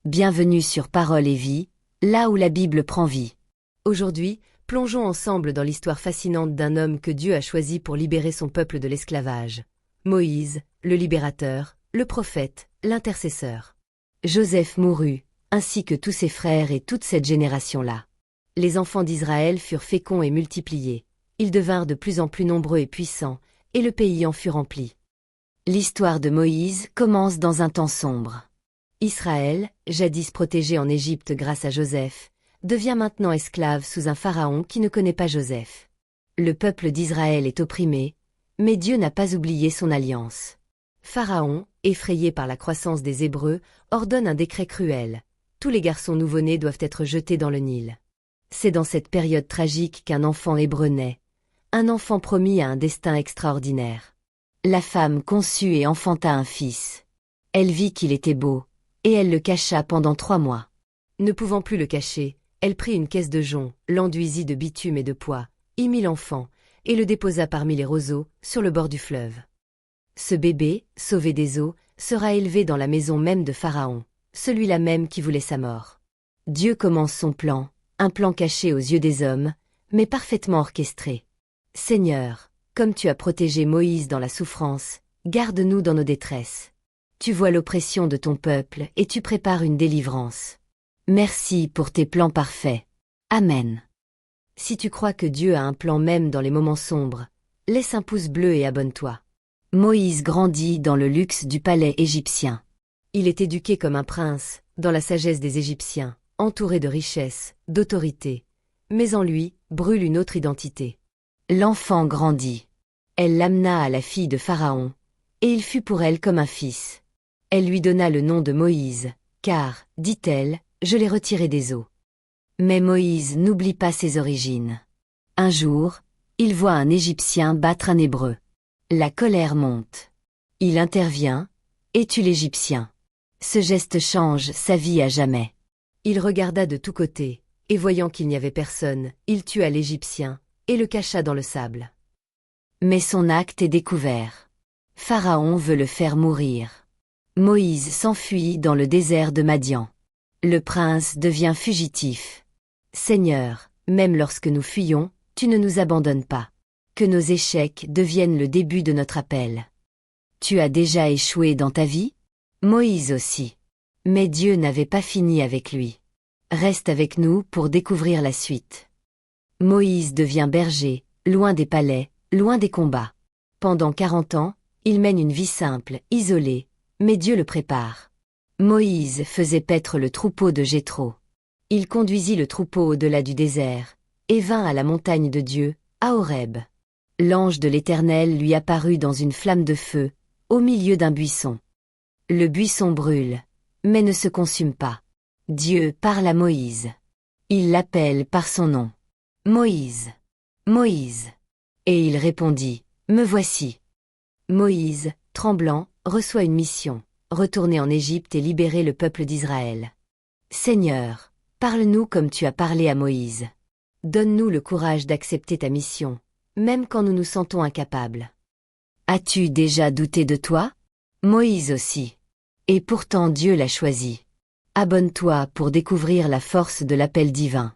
Bienvenue sur Parole et Vie, là où la Bible prend vie. Aujourd'hui, plongeons ensemble dans l'histoire fascinante d'un homme que Dieu a choisi pour libérer son peuple de l'esclavage. Moïse, le libérateur, le prophète, l'intercesseur. Joseph mourut, ainsi que tous ses frères et toute cette génération-là. Les enfants d'Israël furent féconds et multipliés. Ils devinrent de plus en plus nombreux et puissants, et le pays en fut rempli. L'histoire de Moïse commence dans un temps sombre. Israël, jadis protégé en Égypte grâce à Joseph, devient maintenant esclave sous un pharaon qui ne connaît pas Joseph. Le peuple d'Israël est opprimé, mais Dieu n'a pas oublié son alliance. Pharaon, effrayé par la croissance des Hébreux, ordonne un décret cruel. Tous les garçons nouveau-nés doivent être jetés dans le Nil. C'est dans cette période tragique qu'un enfant hébreu naît, un enfant promis à un destin extraordinaire. La femme conçut et enfanta un fils. Elle vit qu'il était beau, et elle le cacha pendant 3 mois. Ne pouvant plus le cacher, elle prit une caisse de jonc, l'enduisit de bitume et de pois, y mit l'enfant, et le déposa parmi les roseaux, sur le bord du fleuve. Ce bébé, sauvé des eaux, sera élevé dans la maison même de Pharaon, celui-là même qui voulait sa mort. Dieu commence son plan, un plan caché aux yeux des hommes, mais parfaitement orchestré. Seigneur, comme tu as protégé Moïse dans la souffrance, garde-nous dans nos détresses. Tu vois l'oppression de ton peuple et tu prépares une délivrance. Merci pour tes plans parfaits. Amen. Si tu crois que Dieu a un plan même dans les moments sombres, laisse un pouce bleu et abonne-toi. Moïse grandit dans le luxe du palais égyptien. Il est éduqué comme un prince, dans la sagesse des Égyptiens, entouré de richesses, d'autorité. Mais en lui, brûle une autre identité. L'enfant grandit. Elle l'amena à la fille de Pharaon, et il fut pour elle comme un fils. Elle lui donna le nom de Moïse, car, dit-elle, je l'ai retiré des eaux. Mais Moïse n'oublie pas ses origines. Un jour, il voit un Égyptien battre un Hébreu. La colère monte. Il intervient, et tue l'Égyptien. Ce geste change sa vie à jamais. Il regarda de tous côtés, et voyant qu'il n'y avait personne, il tua l'Égyptien, et le cacha dans le sable. Mais son acte est découvert. Pharaon veut le faire mourir. Moïse s'enfuit dans le désert de Madian. Le prince devient fugitif. Seigneur, même lorsque nous fuyons, tu ne nous abandonnes pas. Que nos échecs deviennent le début de notre appel. Tu as déjà échoué dans ta vie? Moïse aussi. Mais Dieu n'avait pas fini avec lui. Reste avec nous pour découvrir la suite. Moïse devient berger, loin des palais, loin des combats. Pendant 40 ans, il mène une vie simple, isolée, mais Dieu le prépare. Moïse faisait paître le troupeau de Jéthro. Il conduisit le troupeau au-delà du désert, et vint à la montagne de Dieu, à Horeb. L'ange de l'Éternel lui apparut dans une flamme de feu, au milieu d'un buisson. Le buisson brûle, mais ne se consume pas. Dieu parle à Moïse. Il l'appelle par son nom. Moïse. Moïse. Et il répondit, Me voici. Moïse, tremblant, reçoit une mission, retourner en Égypte et libérer le peuple d'Israël. Seigneur, parle-nous comme tu as parlé à Moïse. Donne-nous le courage d'accepter ta mission, même quand nous nous sentons incapables. As-tu déjà douté de toi? Moïse aussi. Et pourtant Dieu l'a choisi. Abonne-toi pour découvrir la force de l'appel divin.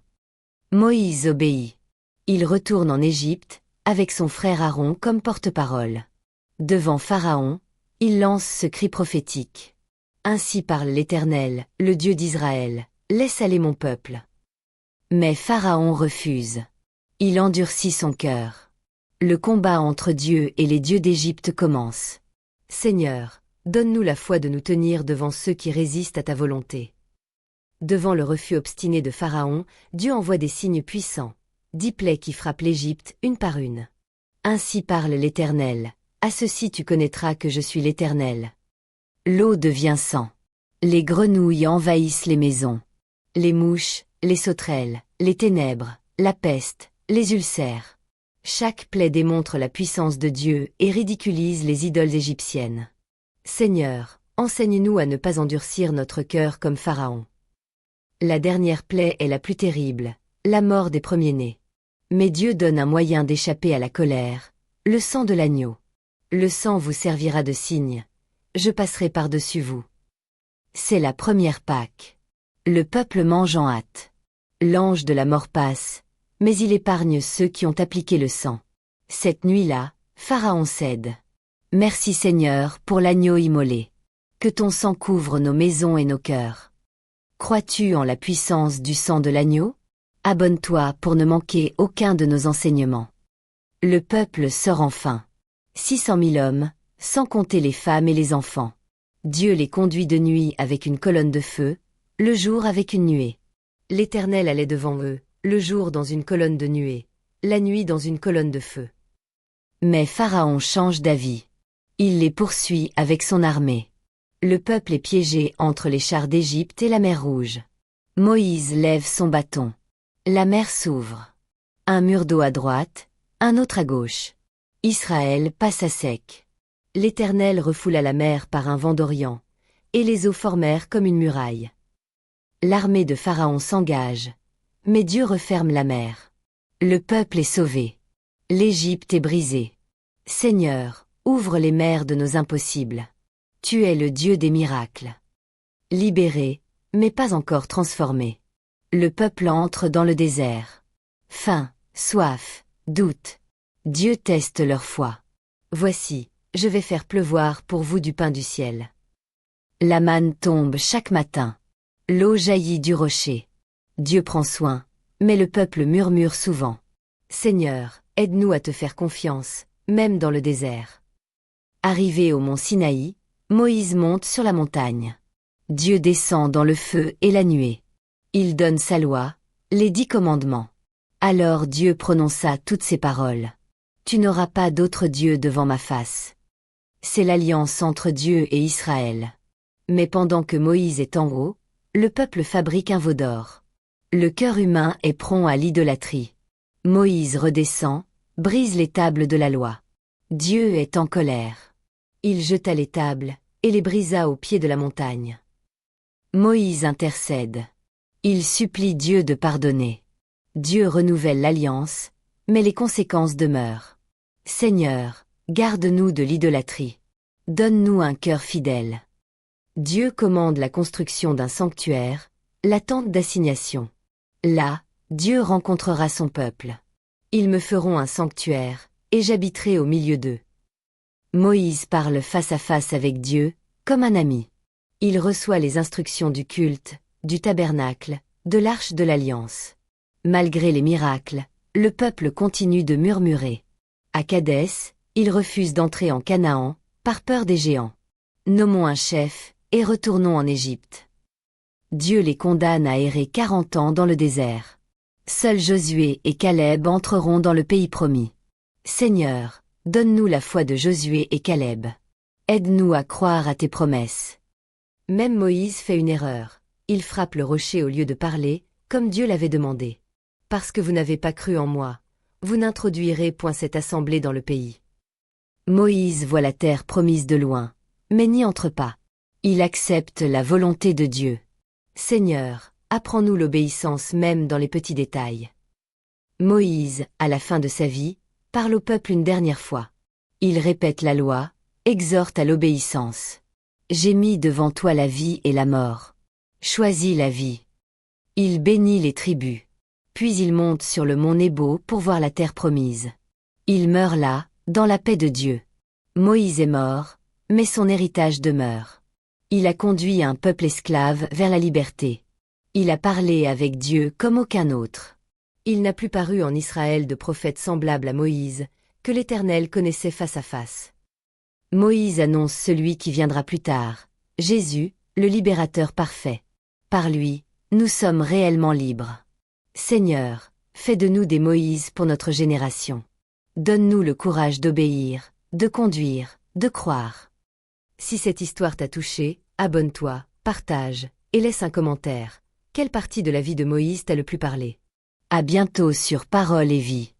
Moïse obéit. Il retourne en Égypte, avec son frère Aaron comme porte-parole. Devant Pharaon, il lance ce cri prophétique. Ainsi parle l'Éternel, le Dieu d'Israël, laisse aller mon peuple. Mais Pharaon refuse. Il endurcit son cœur. Le combat entre Dieu et les dieux d'Égypte commence. Seigneur, donne-nous la foi de nous tenir devant ceux qui résistent à ta volonté. Devant le refus obstiné de Pharaon, Dieu envoie des signes puissants, 10 plaies qui frappent l'Égypte une par une. Ainsi parle l'Éternel, à ceci tu connaîtras que je suis l'Éternel. L'eau devient sang. Les grenouilles envahissent les maisons. Les mouches, les sauterelles, les ténèbres, la peste, les ulcères. Chaque plaie démontre la puissance de Dieu et ridiculise les idoles égyptiennes. Seigneur, enseigne-nous à ne pas endurcir notre cœur comme Pharaon. La dernière plaie est la plus terrible, la mort des premiers-nés. Mais Dieu donne un moyen d'échapper à la colère, le sang de l'agneau. Le sang vous servira de signe. Je passerai par-dessus vous. C'est la première Pâque. Le peuple mange en hâte. L'ange de la mort passe, mais il épargne ceux qui ont appliqué le sang. Cette nuit-là, Pharaon cède. Merci Seigneur pour l'agneau immolé. Que ton sang couvre nos maisons et nos cœurs. Crois-tu en la puissance du sang de l'agneau? Abonne-toi pour ne manquer aucun de nos enseignements. Le peuple sort enfin. 600 000 hommes, sans compter les femmes et les enfants. Dieu les conduit de nuit avec une colonne de feu, le jour avec une nuée. L'Éternel allait devant eux, le jour dans une colonne de nuée, la nuit dans une colonne de feu. Mais Pharaon change d'avis. Il les poursuit avec son armée. Le peuple est piégé entre les chars d'Égypte et la mer Rouge. Moïse lève son bâton. La mer s'ouvre. Un mur d'eau à droite, un autre à gauche. Israël passe à sec. L'Éternel refoula la mer par un vent d'Orient, et les eaux formèrent comme une muraille. L'armée de Pharaon s'engage, mais Dieu referme la mer. Le peuple est sauvé. L'Égypte est brisée. Seigneur, ouvre les mers de nos impossibles. Tu es le Dieu des miracles. Libéré, mais pas encore transformé. Le peuple entre dans le désert. Faim, soif, doute. Dieu teste leur foi. Voici, je vais faire pleuvoir pour vous du pain du ciel. La manne tombe chaque matin. L'eau jaillit du rocher. Dieu prend soin, mais le peuple murmure souvent. Seigneur, aide-nous à te faire confiance, même dans le désert. Arrivé au mont Sinaï, Moïse monte sur la montagne. Dieu descend dans le feu et la nuée. Il donne sa loi, les 10 commandements. Alors Dieu prononça toutes ces paroles. Tu n'auras pas d'autre Dieu devant ma face. C'est l'alliance entre Dieu et Israël. Mais pendant que Moïse est en haut, le peuple fabrique un veau d'or. Le cœur humain est prompt à l'idolâtrie. Moïse redescend, brise les tables de la loi. Dieu est en colère. Il jeta les tables, et les brisa au pied de la montagne. Moïse intercède. Il supplie Dieu de pardonner. Dieu renouvelle l'alliance, mais les conséquences demeurent. Seigneur, garde-nous de l'idolâtrie. Donne-nous un cœur fidèle. Dieu commande la construction d'un sanctuaire, la tente d'assignation. Là, Dieu rencontrera son peuple. Ils me feront un sanctuaire, et j'habiterai au milieu d'eux. Moïse parle face à face avec Dieu, comme un ami. Il reçoit les instructions du culte, du tabernacle, de l'arche de l'alliance. Malgré les miracles, le peuple continue de murmurer. À Kadès, il refuse d'entrer en Canaan, par peur des géants. Nommons un chef, et retournons en Égypte. Dieu les condamne à errer 40 ans dans le désert. Seuls Josué et Caleb entreront dans le pays promis. Seigneur, donne-nous la foi de Josué et Caleb. Aide-nous à croire à tes promesses. Même Moïse fait une erreur. Il frappe le rocher au lieu de parler, comme Dieu l'avait demandé. Parce que vous n'avez pas cru en moi, vous n'introduirez point cette assemblée dans le pays. Moïse voit la terre promise de loin, mais n'y entre pas. Il accepte la volonté de Dieu. Seigneur, apprends-nous l'obéissance même dans les petits détails. Moïse, à la fin de sa vie, parle au peuple une dernière fois. Il répète la loi, exhorte à l'obéissance. J'ai mis devant toi la vie et la mort. Choisis la vie. Il bénit les tribus. Puis il monte sur le mont Nebo pour voir la terre promise. Il meurt là, dans la paix de Dieu. Moïse est mort, mais son héritage demeure. Il a conduit un peuple esclave vers la liberté. Il a parlé avec Dieu comme aucun autre. Il n'a plus paru en Israël de prophète semblable à Moïse, que l'Éternel connaissait face à face. Moïse annonce celui qui viendra plus tard, Jésus, le libérateur parfait. Par lui, nous sommes réellement libres. Seigneur, fais de nous des Moïse pour notre génération. Donne-nous le courage d'obéir, de conduire, de croire. Si cette histoire t'a touché, abonne-toi, partage, et laisse un commentaire. Quelle partie de la vie de Moïse t'a le plus parlé? À bientôt sur Parole et Vie.